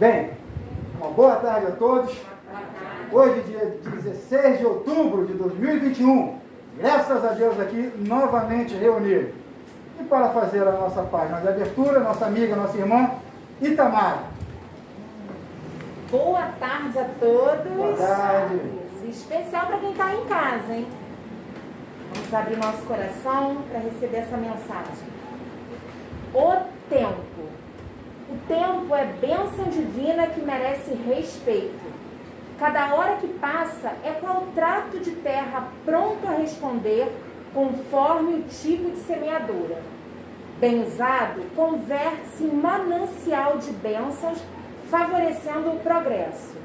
Bem, uma boa tarde a todos. Hoje, dia 16 de outubro de 2021, graças a Deus aqui, novamente reunidos. E para fazer a nossa página de abertura, nossa amiga, nossa irmã, Itamara. Boa tarde a todos. Boa tarde. Especial para quem está em casa, hein? Vamos abrir nosso coração para receber essa mensagem. O tempo. O tempo é bênção divina que merece respeito. Cada hora que passa é qual trato de terra pronto a responder conforme o tipo de semeadura. Bem usado, converte-se em manancial de bênçãos, favorecendo o progresso.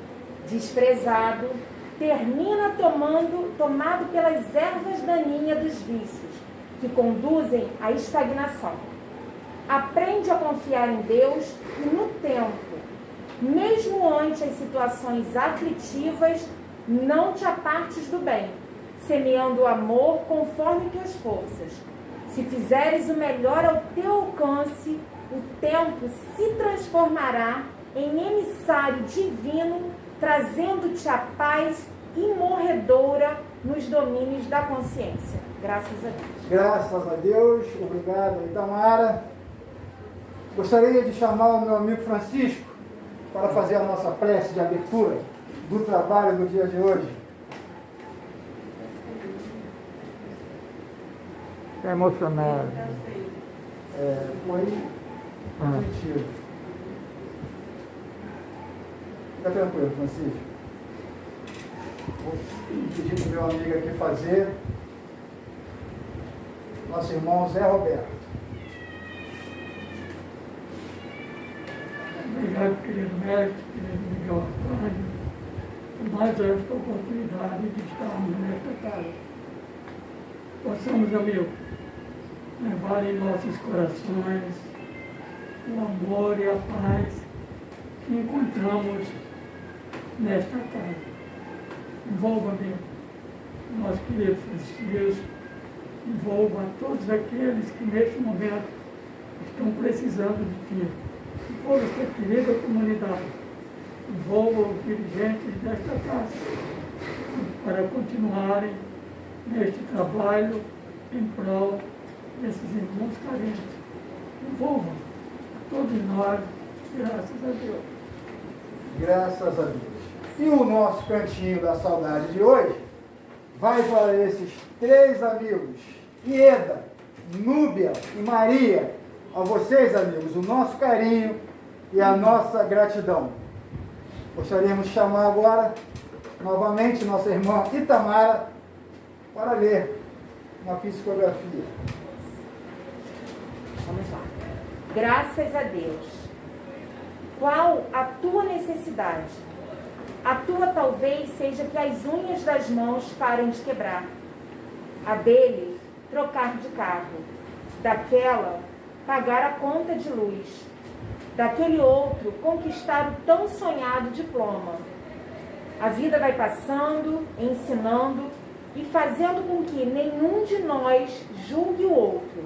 Desprezado, termina tomado pelas ervas daninhas dos vícios, que conduzem à estagnação. Aprende a confiar em Deus e no tempo. Mesmo ante as situações aflitivas, não te apartes do bem, semeando o amor conforme tuas forças. Se fizeres o melhor ao teu alcance, o tempo se transformará em emissário divino, trazendo-te a paz imorredora nos domínios da consciência. Graças a Deus. Graças a Deus. Obrigado, Itamara. Gostaria de chamar o meu amigo Francisco para fazer a nossa prece de abertura do trabalho do dia de hoje. Está emocionado. Foi intuitivo. Fica tranquilo, Francisco. Vou pedir para o meu amigo aqui fazer. Nosso irmão Zé Roberto. Obrigado, querido mestre, querido Miguel Antônio, por mais esta oportunidade de estarmos nesta casa. Possamos, amigo, levar em nossos corações o amor e a paz que encontramos nesta casa. Envolva, amigo, nosso querido Francisco, envolva todos aqueles que neste momento estão precisando de ti. Envolva esta querida comunidade, envolva os dirigentes desta casa, para continuarem neste trabalho em prol desses irmãos carentes. Envolvam a todos nós, graças a Deus. Graças a Deus. E o nosso cantinho da saudade de hoje vai para esses três amigos, Ieda, Núbia e Maria. A vocês, amigos, o nosso carinho e a nossa gratidão. Gostaríamos de chamar agora, novamente, nossa irmã Itamara para ler uma psicografia. Vamos lá. Graças a Deus. Qual a tua necessidade? A tua talvez seja que as unhas das mãos parem de quebrar. A dele, trocar de carro. Daquela, pagar a conta de luz. Daquele outro, conquistar o tão sonhado diploma. A vida vai passando, ensinando e fazendo com que nenhum de nós julgue o outro.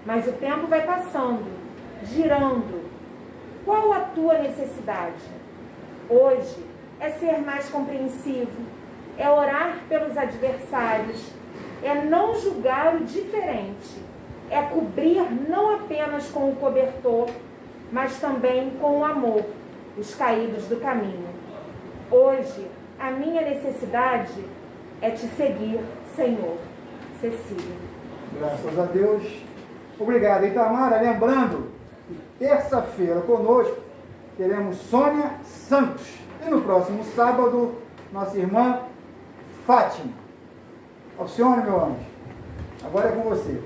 Mas o tempo vai passando, girando. Qual a tua necessidade? Hoje é ser mais compreensivo, é orar pelos adversários, é não julgar o diferente, é cobrir não apenas com o cobertor, mas também com o amor, os caídos do caminho. Hoje, a minha necessidade é te seguir, Senhor. Cecília. Graças a Deus. Obrigado, Itamara. Lembrando que terça-feira conosco teremos Sônia Santos. E no próximo sábado, nossa irmã Fátima. Alcione, meu anjo, agora é com você.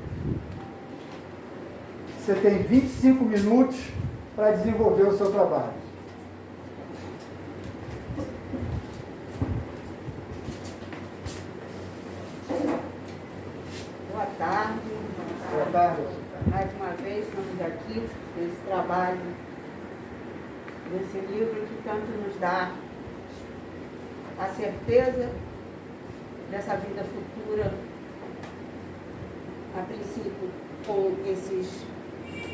Você tem 25 minutos para desenvolver o seu trabalho. Boa tarde. Boa tarde. Mais uma vez estamos aqui nesse trabalho, desse livro que tanto nos dá a certeza dessa vida futura, a princípio com esses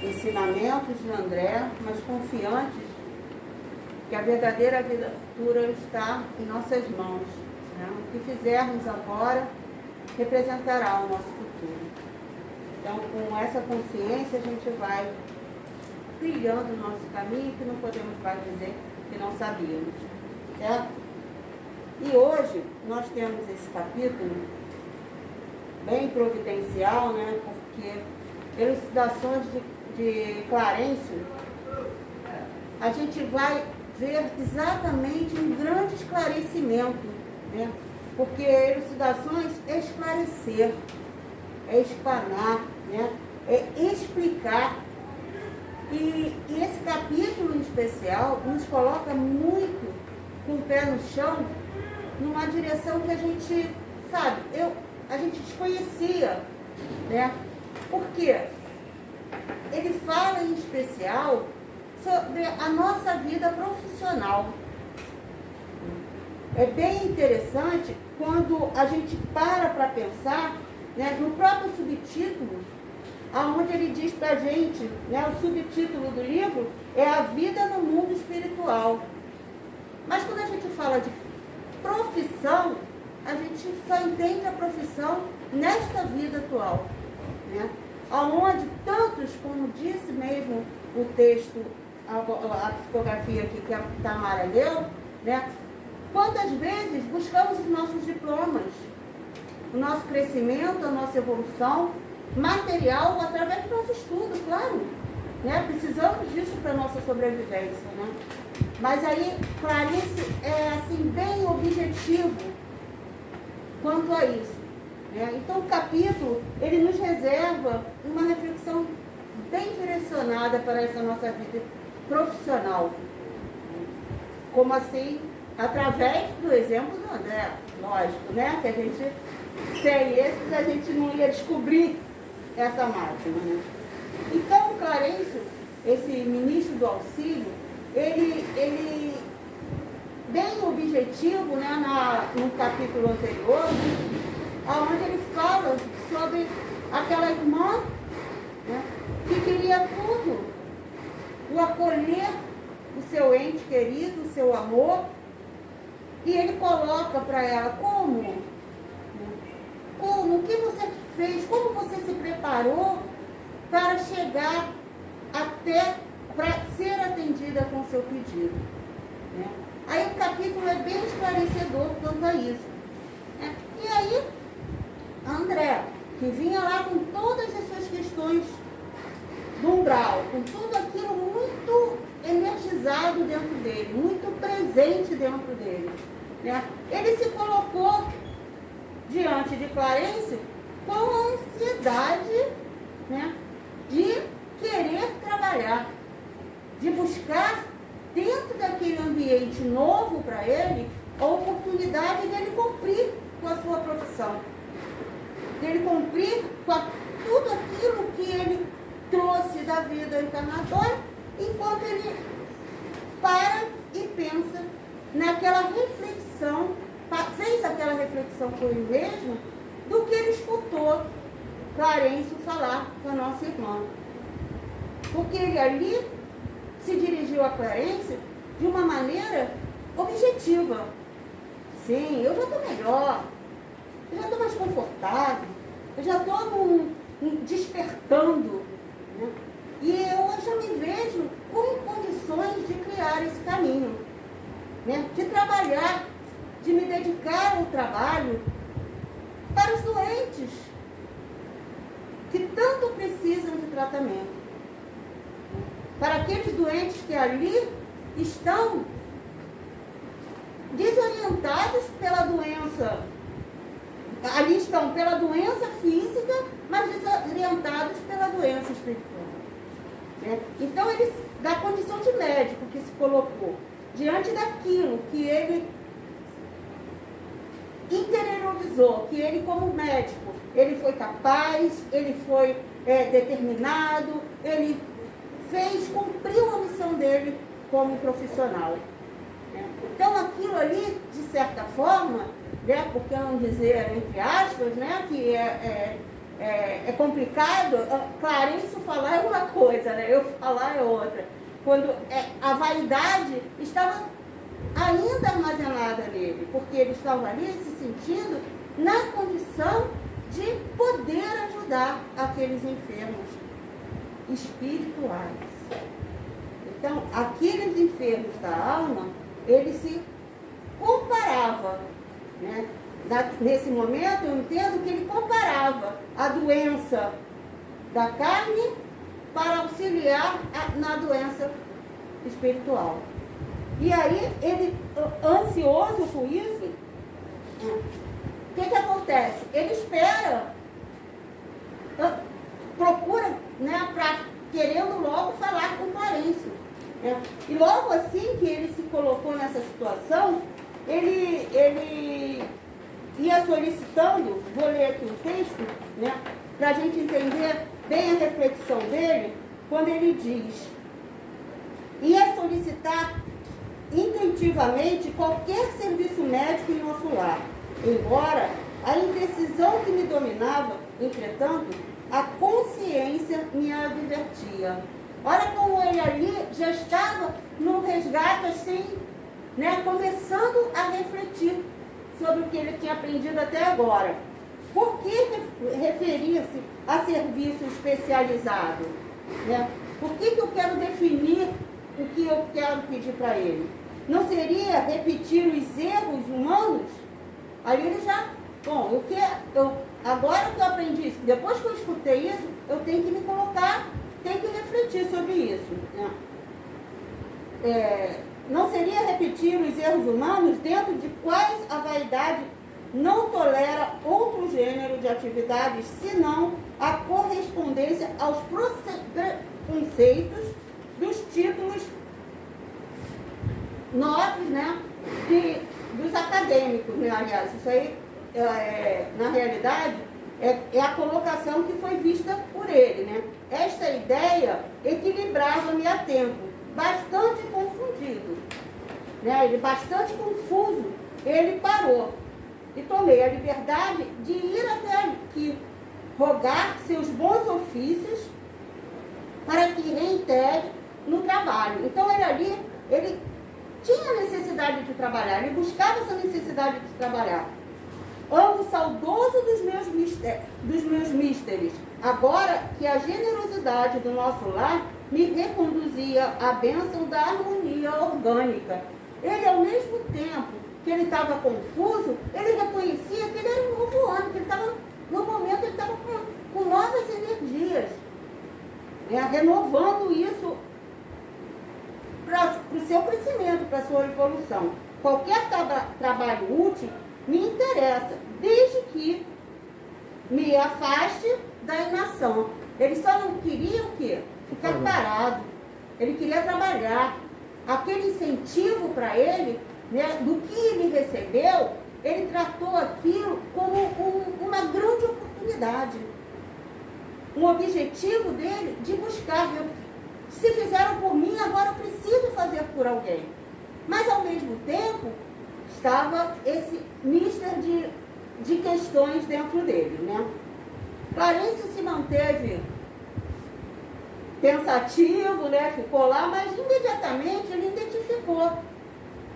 ensinamentos de André, mas confiantes que a verdadeira vida futura está em nossas mãos. Né? O que fizermos agora representará o nosso futuro. Então, com essa consciência, a gente vai trilhando o nosso caminho, que não podemos mais dizer que não sabíamos. Certo? E hoje, nós temos esse capítulo bem providencial, né? Porque elucidações de Clarencio, a gente vai ver exatamente um grande esclarecimento, né? Porque elucidações é esclarecer, é explanar, né? É explicar. E esse capítulo em especial nos coloca muito com o pé no chão, numa direção que a gente, sabe, a gente desconhecia, né? Porque ele fala em especial sobre a nossa vida profissional. É bem interessante quando a gente para pensar, né, no próprio subtítulo, aonde ele diz para a gente, né, o subtítulo do livro é A Vida no Mundo Espiritual. Mas quando a gente fala de profissão, a gente só entende a profissão nesta vida atual, né? Onde tantos, como disse mesmo o texto, a psicografia aqui que a Tamara leu, né? Quantas vezes buscamos os nossos diplomas, o nosso crescimento, a nossa evolução material através do nosso estudo, claro, né? Precisamos disso para a nossa sobrevivência, né? Mas aí, Clarice é assim, bem objetivo quanto a isso, né? Então, o capítulo, ele nos reserva uma reflexão bem direcionada para essa nossa vida profissional. Como assim? Através do exemplo do André, lógico, né? Que a gente, sem esses, a gente não ia descobrir essa máxima, né? Então, o Clarencio, esse ministro do auxílio, ele bem objetivo, né, no capítulo anterior, onde ele fala sobre aquela irmã, né, que queria tudo, o acolher o seu ente querido, o seu amor, e ele coloca para ela como, o que você fez, como você se preparou para chegar até para ser atendida com o seu pedido, né? Aí o capítulo é bem esclarecedor quanto a isso, né? E aí, André, que vinha lá com todas as suas questões do umbral, com tudo aquilo muito energizado dentro dele, muito presente dentro dele, né? Ele se colocou diante de Clarencio com a ansiedade, né, de querer trabalhar, de buscar dentro daquele ambiente novo para ele a oportunidade dele cumprir com a sua profissão, dele cumprir com tudo aquilo que ele trouxe da vida encarnatória, enquanto ele para e pensa naquela reflexão, fez aquela reflexão com ele mesmo do que ele escutou Clarencio falar com a nossa irmã. Porque ele ali se dirigiu a Clarencio de uma maneira objetiva. Sim, eu já estou melhor, eu já estou mais confortável, eu já estou despertando, né? E eu já me vejo com condições de criar esse caminho, né? De trabalhar, de me dedicar ao trabalho para os doentes que tanto precisam de tratamento. Para aqueles doentes que ali estão desorientados pela doença, ali estão pela doença física, mas desorientados pela doença espiritual, né? Então, ele, da condição de médico que se colocou, diante daquilo que ele interiorizou, que ele como médico, ele foi capaz, ele foi determinado, ele cumpriu a missão dele como profissional, né? Então aquilo ali, de certa forma, né, porque não dizer entre aspas, né, que é complicado, Clarencio falar é uma coisa, né, eu falar é outra. quando a vaidade estava ainda armazenada nele, porque ele estava ali se sentindo na condição de poder ajudar aqueles enfermos espirituais. Então, aqueles enfermos da alma, ele se comparava, né? Nesse momento, eu entendo que ele comparava a doença da carne para auxiliar na doença espiritual. E aí, ele, ansioso com isso, o que acontece? Ele espera, procura, né, querendo logo falar com Clarice. Né? E logo assim que ele se colocou nessa situação, ele ia solicitando, vou ler aqui o texto, né, para a gente entender bem a reflexão dele, quando ele diz: ia solicitar intentivamente qualquer serviço médico em nosso lar, embora a indecisão que me dominava, entretanto, a consciência me advertia. Olha como ele ali já estava num resgate assim, né, começando a refletir sobre o que ele tinha aprendido até agora. Por que referia-se a serviço especializado? Né? Por que eu quero definir o que eu quero pedir para ele? Não seria repetir os erros humanos? Ali ele já... Bom, agora que eu aprendi isso, depois que eu escutei isso, eu tenho que me colocar, tenho que refletir sobre isso. Né? Não seria repetir os erros humanos dentro de quais a vaidade não tolera outro gênero de atividades, senão a correspondência aos conceitos dos títulos nobres, né, dos acadêmicos, né? Aliás, isso aí, na realidade, é a colocação que foi vista por ele, né? Esta ideia equilibrava-me a tempo, bastante confundido, né? Ele bastante confuso, ele parou e tomei a liberdade de ir até aqui, rogar seus bons ofícios para que reitere no trabalho. Então ele ali, ele tinha necessidade de trabalhar, ele buscava essa necessidade de trabalhar. Amo saudoso dos meus místeres, agora que a generosidade do nosso lar me reconduzia à bênção da harmonia orgânica. Ele, ao mesmo tempo que ele estava confuso, ele reconhecia que ele era um novo homem, que ele estava, no momento, ele estava com novas energias, né, renovando isso para o seu crescimento, para a sua evolução. Qualquer trabalho útil me interessa, desde que me afaste da inação. Ele só não queria o quê? Ficar parado. Ele queria trabalhar. Aquele incentivo para ele, né, do que ele recebeu, ele tratou aquilo como uma grande oportunidade. Um objetivo dele de buscar. Se fizeram por mim, agora eu preciso fazer por alguém. Mas, ao mesmo tempo, estava esse mister de questões dentro dele, né? Clarice se manteve pensativo, né? Ficou lá, mas imediatamente ele identificou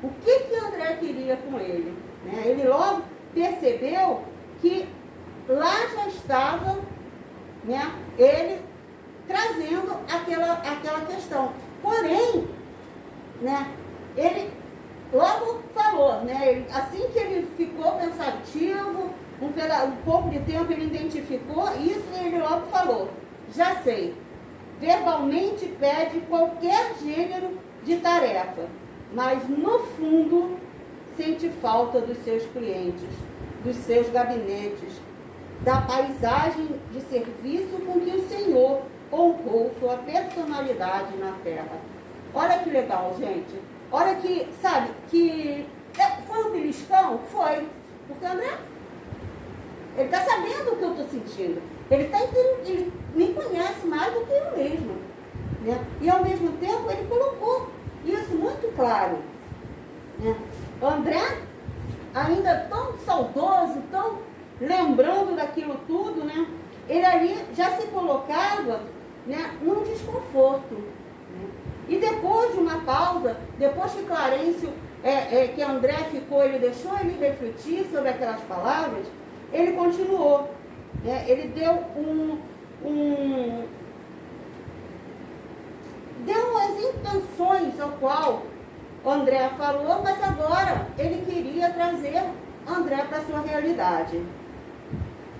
o que André queria com ele, né? Ele logo percebeu que lá já estava, né, ele trazendo aquela questão. Porém, né, ele logo falou, né, assim que ele ficou pensativo, um pouco de tempo ele identificou isso e ele logo falou: já sei, verbalmente pede qualquer gênero de tarefa, mas no fundo sente falta dos seus clientes, dos seus gabinetes, da paisagem de serviço com que o Senhor honrou sua personalidade na terra. Olha que legal, gente. Olha que, sabe, que foi um beliscão? Foi. Porque André, ele está sabendo o que eu estou sentindo. Ele me conhece mais do que eu mesmo. Né? E ao mesmo tempo ele colocou isso muito claro. Né? André, ainda tão saudoso, tão lembrando daquilo tudo, né? Ele ali já se colocava, né, num desconforto. Né? E depois de uma pausa, depois que Clarencio, que André ficou, ele deixou ele refletir sobre aquelas palavras, ele continuou. Né? Ele deu deu as intenções ao qual André falou, mas agora ele queria trazer André para a sua realidade.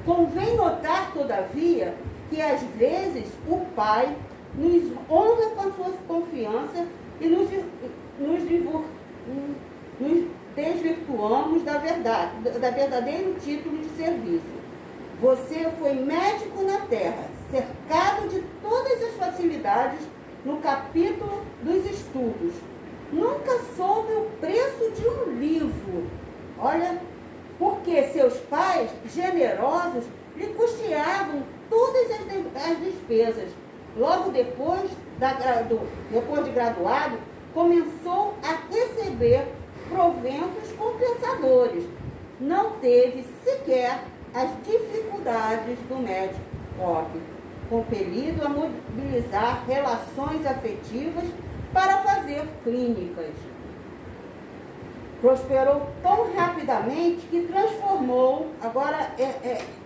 Convém notar, todavia, que às vezes o Pai nos honra com a sua confiança e nos desvirtuamos da verdadeiro título de serviço. Você foi médico na terra, cercado de todas as facilidades no capítulo dos estudos. Nunca soube o preço de um livro. Olha, porque seus pais, generosos, lhe custeavam todas as despesas. Logo depois de graduado, começou a receber proventos compensadores. Não teve sequer as dificuldades do médico pobre, compelido a mobilizar relações afetivas para fazer clínicas. Prosperou tão rapidamente que transformou, agora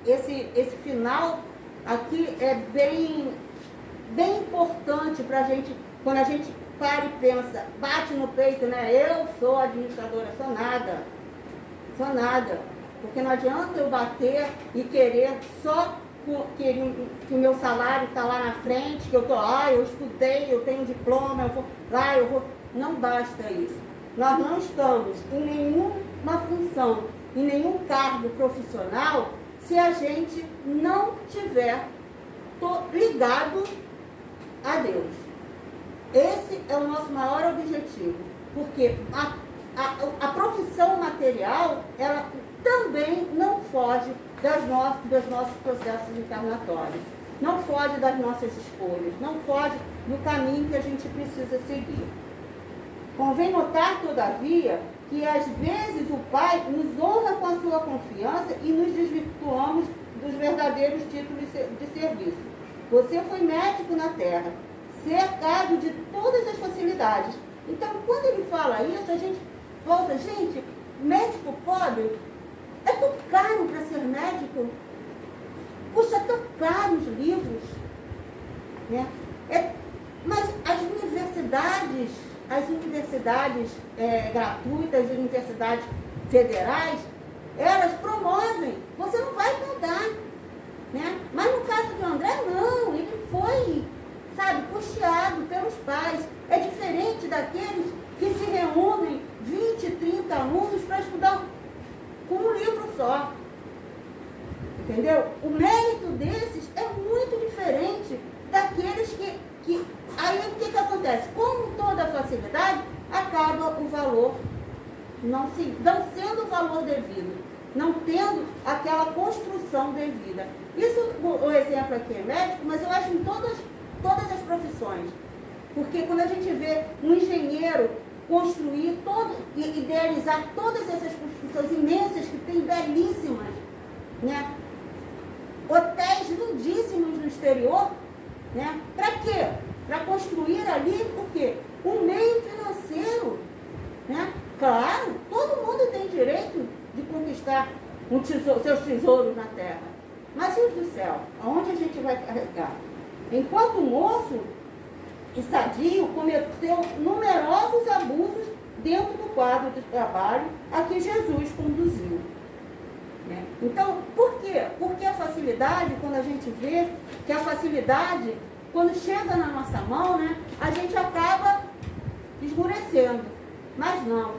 esse final aqui é bem importante para a gente, quando a gente para e pensa, bate no peito, né? Eu sou administradora, sou nada. Porque não adianta eu bater e querer só que o meu salário está lá na frente, que eu estudei, eu tenho diploma, eu vou. Não basta isso. Nós não estamos em nenhuma função, em nenhum cargo profissional, se a gente não tiver ligado a Deus. Esse é o nosso maior objetivo, porque a profissão material, ela também não foge dos nossos processos encarnatórios, não foge das nossas escolhas, não foge do caminho que a gente precisa seguir. Convém notar, todavia, que às vezes o Pai nos honra com a sua confiança e nos desvirtuamos dos verdadeiros títulos de serviço. Você foi médico na terra, cercado de todas as facilidades. Então, quando ele fala isso, a gente volta, gente, médico pobre, é tão caro para ser médico, custa tão caro os livros, né? Mas as universidades gratuitas, as universidades federais, elas promovem, você não vai pagar, né? Mas no caso do André, não, ele foi, custeado pelos pais. É diferente daqueles que se reúnem 20, 30 alunos para estudar com um livro só. Entendeu? O mérito desses é muito diferente daqueles que aí o que acontece? Como toda facilidade, acaba o valor não sendo o valor devido, não tendo aquela construção devida. Isso, o exemplo aqui é médico, mas eu acho em todas as profissões. Porque quando a gente vê um engenheiro construir idealizar todas essas construções imensas, que tem belíssimas, né? Hotéis lindíssimos no exterior, né? Para quê? Para construir ali o quê? Um meio financeiro, né? Claro, todo mundo tem direito de conquistar seus tesouros na terra. Mas Deus do céu, aonde a gente vai carregar? Enquanto o moço e sadio cometeu numerosos abusos dentro do quadro de trabalho a que Jesus conduziu. Né? Então, por quê? Porque a facilidade, quando a gente vê que a facilidade, quando chega na nossa mão, né, a gente acaba esmorecendo. Mas não,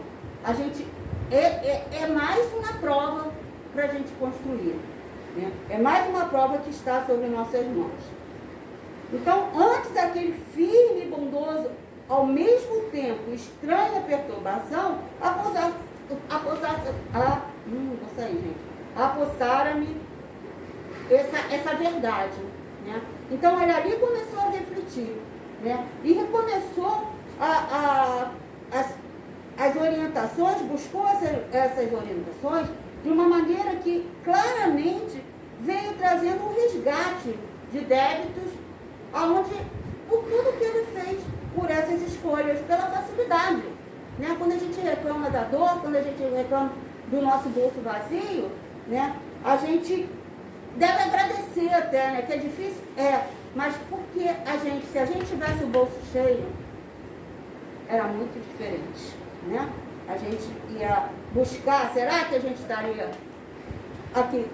a gente é mais uma prova para a gente construir. Né? É mais uma prova que está sobre nossas mãos. Então, antes aquele firme e bondoso, ao mesmo tempo estranha perturbação, apossara-me essa verdade. Né? Então, ele ali começou a refletir, né? E recomeçou as orientações, buscou essas orientações de uma maneira que claramente veio trazendo um resgate de débitos, aonde por tudo que ele fez por essas escolhas, pela facilidade. Né? Quando a gente reclama da dor, quando a gente reclama do nosso bolso vazio, né? A gente deve agradecer até, né? Que é difícil, mas porque se a gente tivesse o bolso cheio, era muito diferente, né? A gente ia buscar, será que a gente estaria aqui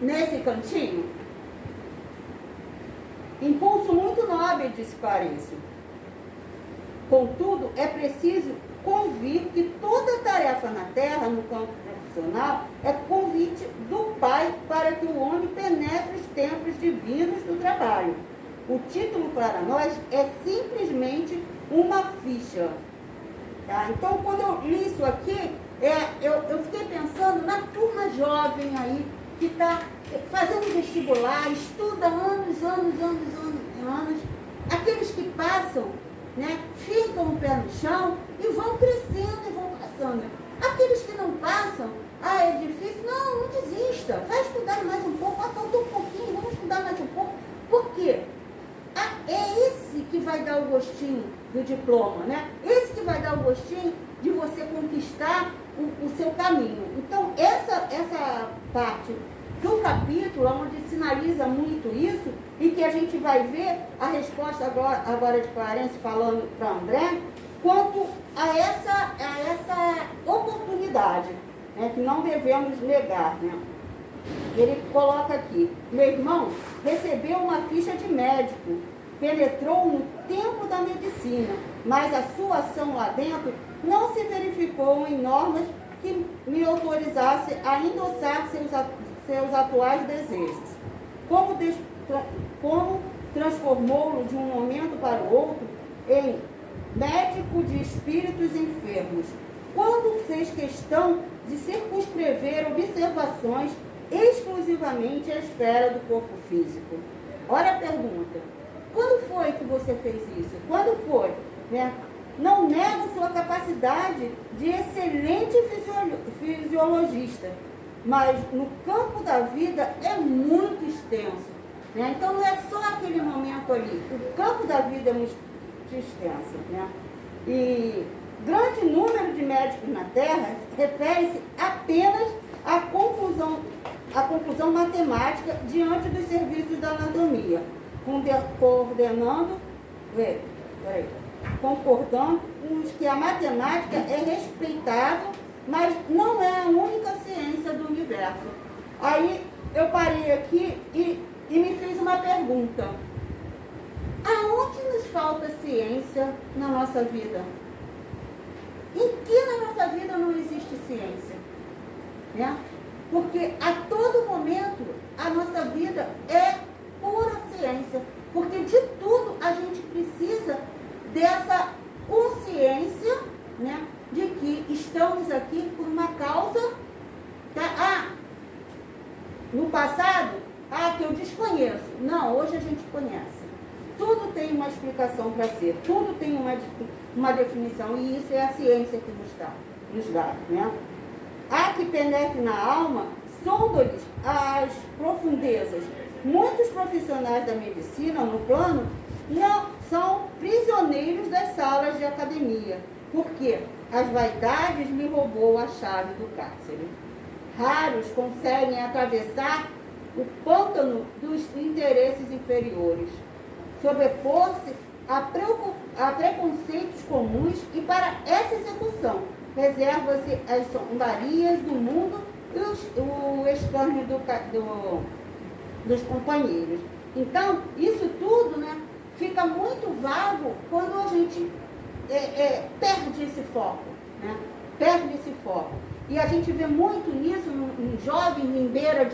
nesse cantinho? Impulso muito nobre, disse Clarice. Contudo, é preciso convir que toda tarefa na terra, no campo profissional, é convite do Pai para que o homem penetre os tempos divinos do trabalho. O título para nós é simplesmente uma ficha. Tá? Então, quando eu li isso aqui, eu fiquei pensando na turma jovem aí, que está fazendo vestibular, estuda anos, aqueles que passam, né, ficam o pé no chão e vão crescendo e vão passando. Aqueles que não passam, é difícil, não desista, vai estudar mais um pouco, faltou um pouquinho, vamos estudar mais um pouco. Por quê? É esse que vai dar o gostinho do diploma, né? Esse que vai dar o gostinho de você conquistar o seu caminho. Então, essa parte do capítulo, onde sinaliza muito isso, e que a gente vai ver a resposta agora de Clarence falando para André, quanto a essa oportunidade, né, que não devemos negar, né? Ele coloca aqui: meu irmão recebeu uma ficha de médico, penetrou no tempo da medicina, mas a sua ação lá dentro não se verificou em normas que me autorizasse a endossar seus atuais desejos. Como transformou-lo de um momento para o outro em médico de espíritos enfermos, quando fez questão de circunscrever observações exclusivamente à esfera do corpo físico. Olha a pergunta: quando foi que você fez isso? Quando foi? Né? Não nego sua capacidade de excelente fisiologista, mas no campo da vida é muito extenso. Né? Então não é só aquele momento ali, o campo da vida é muito extenso. Né? E grande número de médicos na Terra refere-se apenas à conclusão matemática diante dos serviços da anatomia, concordando com os que a matemática é respeitável, mas não é a única ciência do universo. Aí eu parei aqui e me fiz uma pergunta: aonde nos falta ciência na nossa vida? Em que na nossa vida não existe ciência? Né? Porque a todo momento a nossa vida é pura ciência. Porque de tudo a gente precisa dessa consciência, né, de que estamos aqui por uma causa. Tá? No passado, que eu desconheço. Não, hoje a gente conhece. Tudo tem uma explicação para ser, tudo tem uma definição, e isso é a ciência que nos dá. Né? Há que penetre na alma, sonda-lhes as profundezas. Muitos profissionais da medicina, no plano, não são prisioneiros das salas de academia, porque as vaidades lhe roubou a chave do cárcere. Raros conseguem atravessar o pântano dos interesses inferiores, sobrepor-se a preconceitos comuns, e para essa execução reserva-se as zombarias do mundo e o escárnio dos companheiros. Então, isso tudo, né, fica muito vago quando a gente perde esse foco. Né? Perde esse foco. E a gente vê muito nisso em jovens em beira,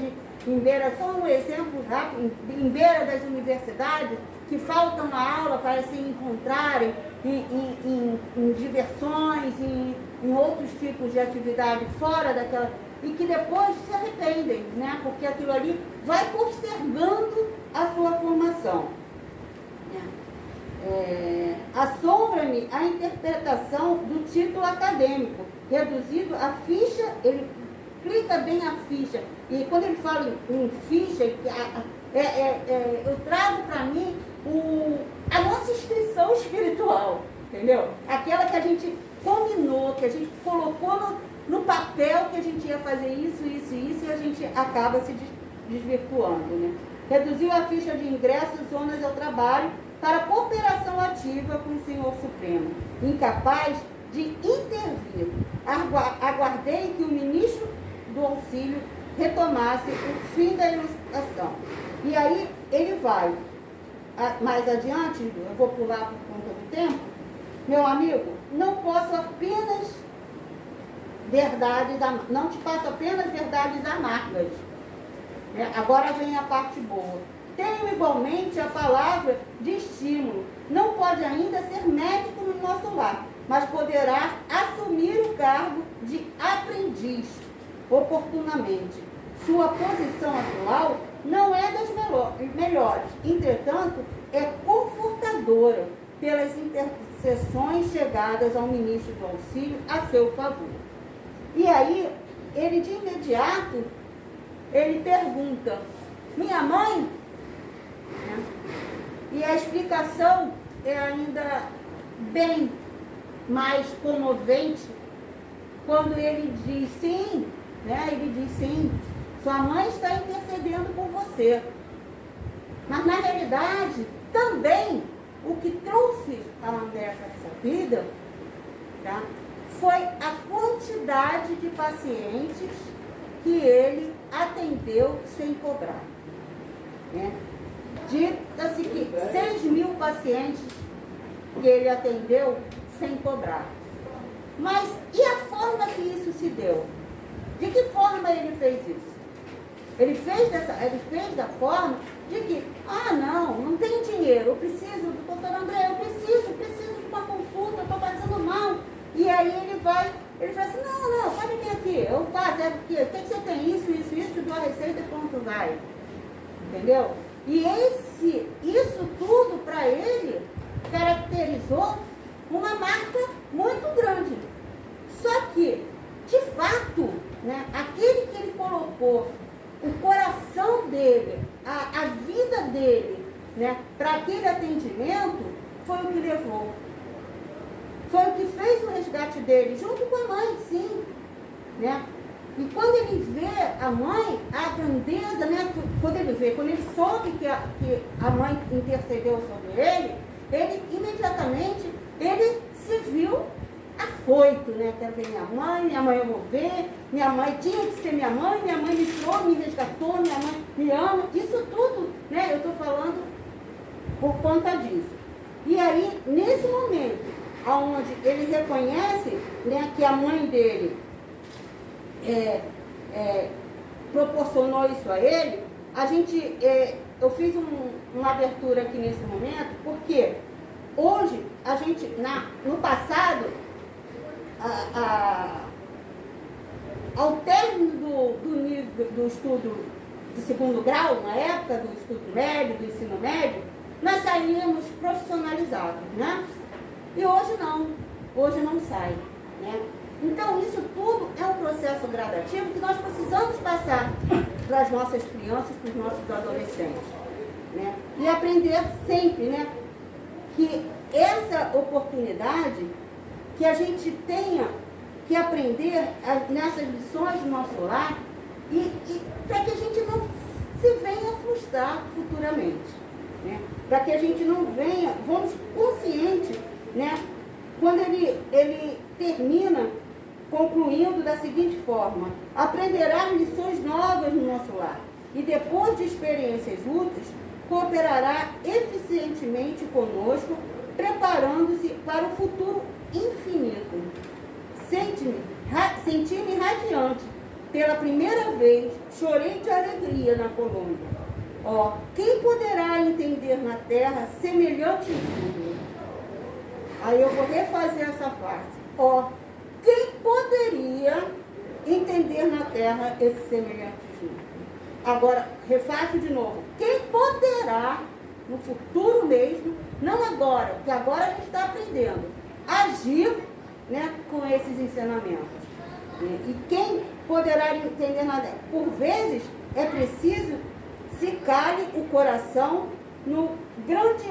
só um exemplo rápido, em beira das universidades, que faltam a aula para se encontrarem em diversões, em outros tipos de atividade fora daquela, e que depois se arrependem, né? Porque aquilo ali vai postergando a sua formação. Assombra-me a interpretação do título acadêmico, reduzido a ficha. Ele clica bem a ficha, e quando ele fala em ficha, eu trago para mim a nossa inscrição espiritual, entendeu? Aquela que a gente combinou, que a gente colocou no papel que a gente ia fazer isso, isso e isso, e a gente acaba se desvirtuando, né? Reduziu a ficha de ingressos, zonas ao trabalho, para cooperação ativa com o Senhor Supremo, incapaz de intervir. Aguardei que o ministro do auxílio retomasse o fim da ilustração. E aí ele vai, mais adiante, eu vou pular por conta do tempo, meu amigo, não posso apenas verdades, não te passo apenas verdades amargas. Agora vem a parte boa. Tenho igualmente a palavra de estímulo. Não pode ainda ser médico no nosso lar, mas poderá assumir o cargo de aprendiz oportunamente. Sua posição atual não é das melhores, entretanto, é confortadora pelas intercessões chegadas ao ministro do auxílio a seu favor. E aí, ele de imediato, ele pergunta, minha mãe? E a explicação é ainda bem mais comovente quando ele diz sim, né? Ele diz sim, sua mãe está intercedendo por você. Mas na realidade, também o que trouxe a André para essa vida, tá? Foi a quantidade de pacientes que ele atendeu sem cobrar. Né? Dita-se que 6.000 pacientes que ele atendeu sem cobrar. Mas e a forma que isso se deu? De que forma ele fez isso? Ele fez da forma de que, não tem dinheiro, eu preciso, doutor André, eu preciso de uma consulta, eu estou passando mal. E aí ele fala assim, não, pode vir aqui, eu faço, o que você tem? Isso, te dou a receita e pronto, vai. Entendeu? E isso tudo para ele caracterizou uma marca muito grande. Só que, de fato, né, aquele que ele colocou o coração dele, a vida dele, né, para aquele atendimento, foi o que levou. Foi o que fez o resgate dele, junto com a mãe, sim. Né? E quando ele vê a mãe, a grandeza, né? Quando ele soube que a mãe intercedeu sobre ele imediatamente, ele se viu afoito, né? Quero ver minha mãe eu vou ver, minha mãe tinha que ser minha mãe me trouxe, me resgatou, minha mãe me ama. Isso tudo, né? Eu estou falando por conta disso. E aí, nesse momento, onde ele reconhece, né, que a mãe dele proporcionou isso a ele, eu fiz uma abertura aqui nesse momento, porque hoje, a gente, no passado, ao término do nível do estudo de segundo grau, na época do estudo médio, do ensino médio, nós saíamos profissionalizados, né? E hoje não sai, né? Então, isso tudo é um processo gradativo que nós precisamos passar para as nossas crianças, para os nossos adolescentes, né? E aprender sempre, né, que essa oportunidade que a gente tenha que aprender nessas lições do nosso lar e para que a gente não se venha frustrar futuramente, né? Para que a gente não venha, vamos consciente, né? Quando ele termina concluindo da seguinte forma: aprenderá lições novas no nosso lar e depois de experiências úteis, cooperará eficientemente conosco, preparando-se para o futuro infinito. Senti-me radiante. Pela primeira vez, chorei de alegria na Colômbia. Quem poderá entender na terra semelhante júbilo? Aí eu vou refazer essa parte. Quem poderia entender na terra esse semelhante júbilo? Agora, refaço de novo. Quem poderá, no futuro mesmo, não agora, porque agora a gente está aprendendo, agir, né, com esses ensinamentos? E quem poderá entender na terra? Por vezes, é preciso se cale o coração no grande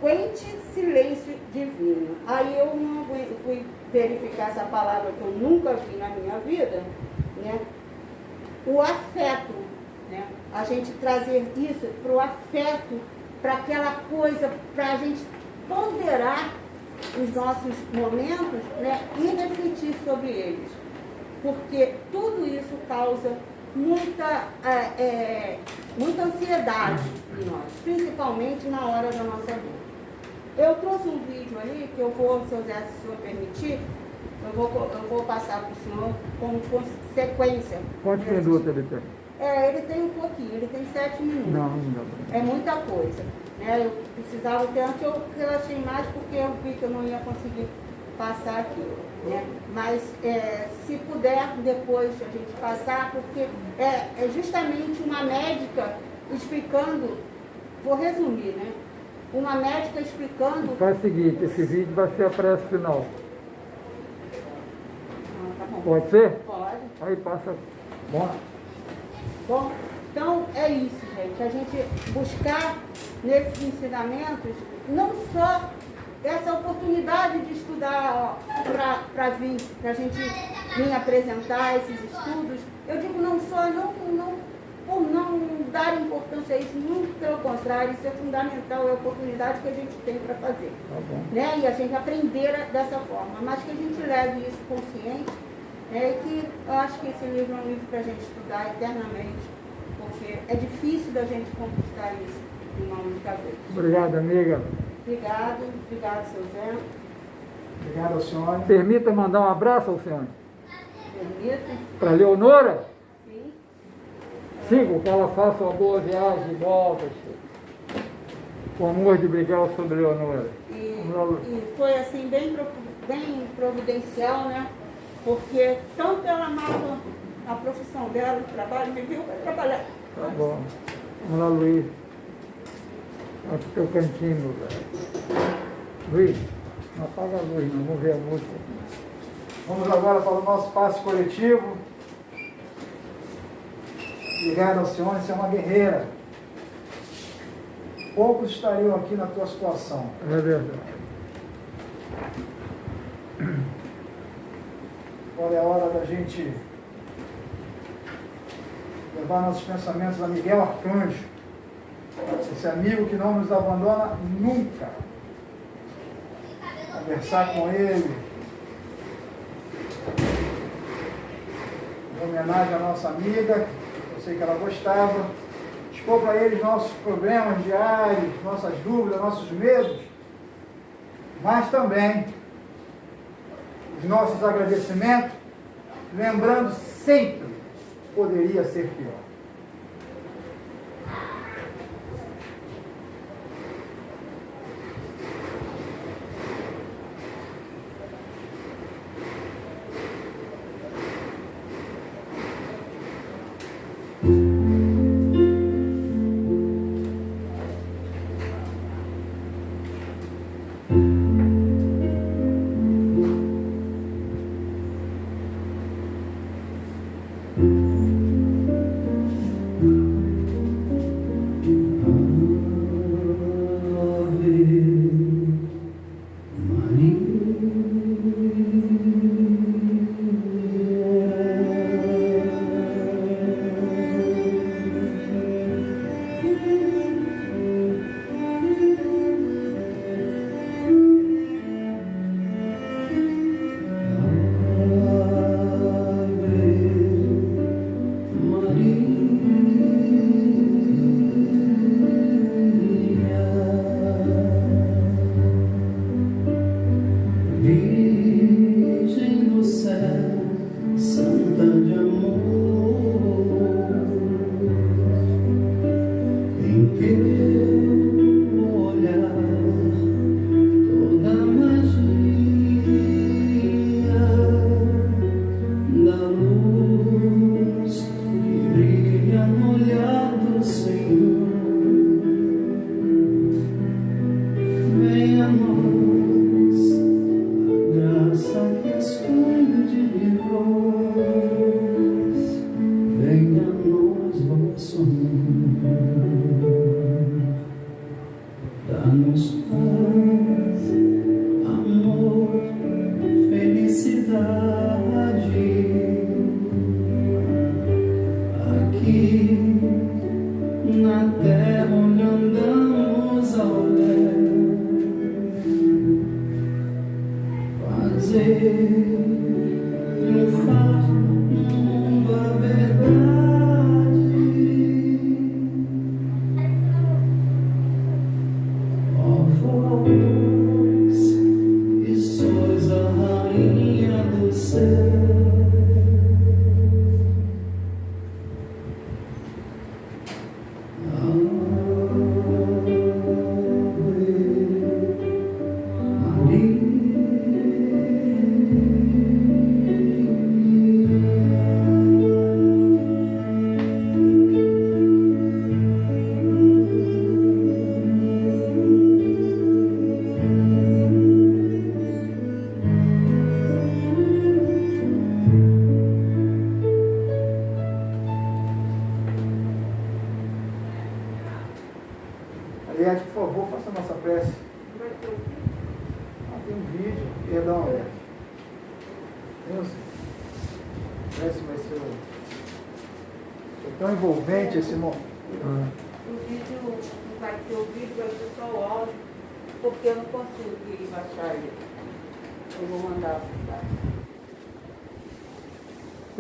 frequente silêncio divino. Aí eu não fui verificar essa palavra que eu nunca vi na minha vida, né? O afeto, né? A gente trazer isso para o afeto, para aquela coisa, para a gente ponderar os nossos momentos, né? E refletir sobre eles. Porque tudo isso causa muita ansiedade em nós, principalmente na hora da nossa dor. Eu trouxe um vídeo ali que eu vou, se o senhor permitir, eu vou passar para o senhor como consequência. Quantos minutos ele tem? Ele tem um pouquinho, ele tem 7 minutos. Não dá pra... É muita coisa. Né? Eu precisava ter, antes eu relaxei mais porque eu vi que eu não ia conseguir passar aqui. Né? Mas se puder depois a gente passar, porque é justamente uma médica explicando, vou resumir, né? Uma médica explicando... Faz o seguinte, esse vídeo vai ser a prece final. Tá bom. Pode ser? Pode. Aí passa. Bom. Bom, então é isso, gente. A gente buscar nesses ensinamentos não só essa oportunidade de estudar para vir, para a gente vir apresentar esses estudos. Eu digo não só, por não dar importância a isso, muito pelo contrário, isso é fundamental, é a oportunidade que a gente tem para fazer. Tá bom. Né? E a gente aprender dessa forma, mas que a gente leve isso consciente, que eu acho que esse livro é um livro para a gente estudar eternamente, porque é difícil da gente conquistar isso de uma única vez. Obrigado, amiga. Obrigado, seu Zé. Obrigado ao senhor. Permita mandar um abraço ao senhor. Permita. Para Leonora? Sim. Sigo, que ela faça uma boa viagem de volta, com amor de brigar sobre Leonora. E foi assim, bem providencial, né? Porque tanto ela amava a profissão dela, o trabalho, me viu para trabalhar. Tá bom. Vamos lá, Luiz. Olha o teu cantinho, meu velho. Luiz, não apaga a luz, não. Vamos ver a música. Vamos agora para o nosso passe coletivo. Obrigado ao senhor, você é uma guerreira. Poucos estariam aqui na tua situação. É verdade. Agora é a hora da gente levar nossos pensamentos a Miguel Arcanjo, esse amigo que não nos abandona nunca. Conversar com ele, em homenagem à nossa amiga, eu sei que ela gostava, expor para ele nossos problemas diários, nossas dúvidas, nossos medos, mas também os nossos agradecimentos, lembrando sempre, poderia ser pior. prece. Vai ter o quê? Ah, tem um vídeo, perdão, Nilson. Prece vai ser foi tão envolvente esse momento. O vídeo não vai ter o vídeo, vai ser só o áudio, porque eu não consigo baixar ele. Eu vou mandar para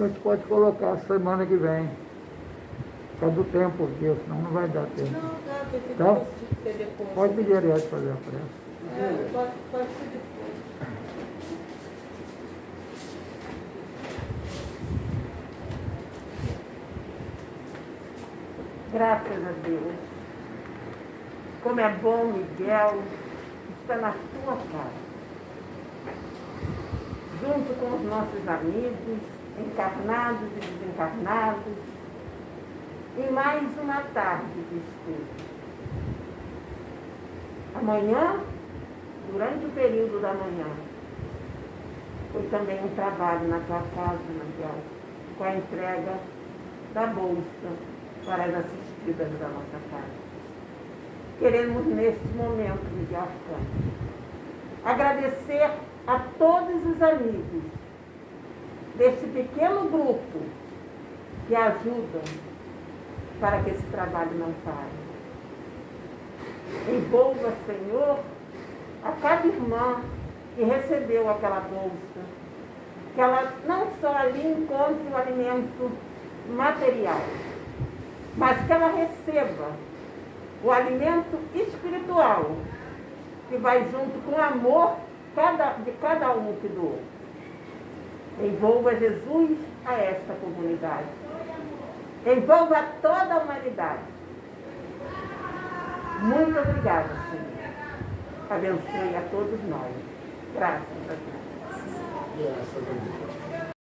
A gente pode colocar semana que vem. Por causa do tempo, porque senão não vai dar tempo. Não, dá, pensei que Tá? fosse ser depois. Pode pedir a Ariete fazer a prece. Pode ser depois. Graças a Deus. Como é bom, Miguel, estar na tua casa. Junto com os nossos amigos, encarnados e desencarnados, em mais uma tarde de estudo. Amanhã, durante o período da manhã, foi também um trabalho na tua casa, Miguel, com a entrega da bolsa para as assistidas da nossa casa. Queremos, neste momento, Miguel Arcanjo, agradecer a todos os amigos deste pequeno grupo que ajudam para que esse trabalho não pare. Envolva, Senhor, a cada irmã que recebeu aquela bolsa, que ela não só ali encontre o alimento material, mas que ela receba o alimento espiritual, que vai junto com o amor de cada um que doou. Envolva Jesus a esta comunidade. Envolva toda a humanidade. Muito obrigada, Senhor. Abençoe a todos nós. Graças a Deus. Graças a Deus.